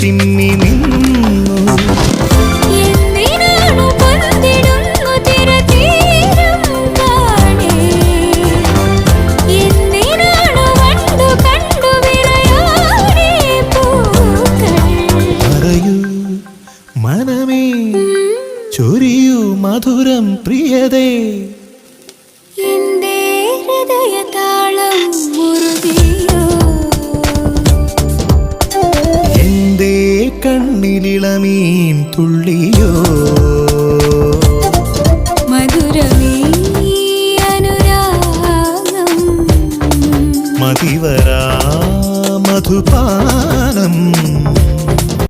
ചിമ്മി നിന്നു. മനമേ ചൊരിയൂ മധുരം പ്രിയതേ, എന്റെ ഹൃദയതാളം മുറുകിയോ, എന്റെ കണ്ണിലിളമീൻ തുള്ളി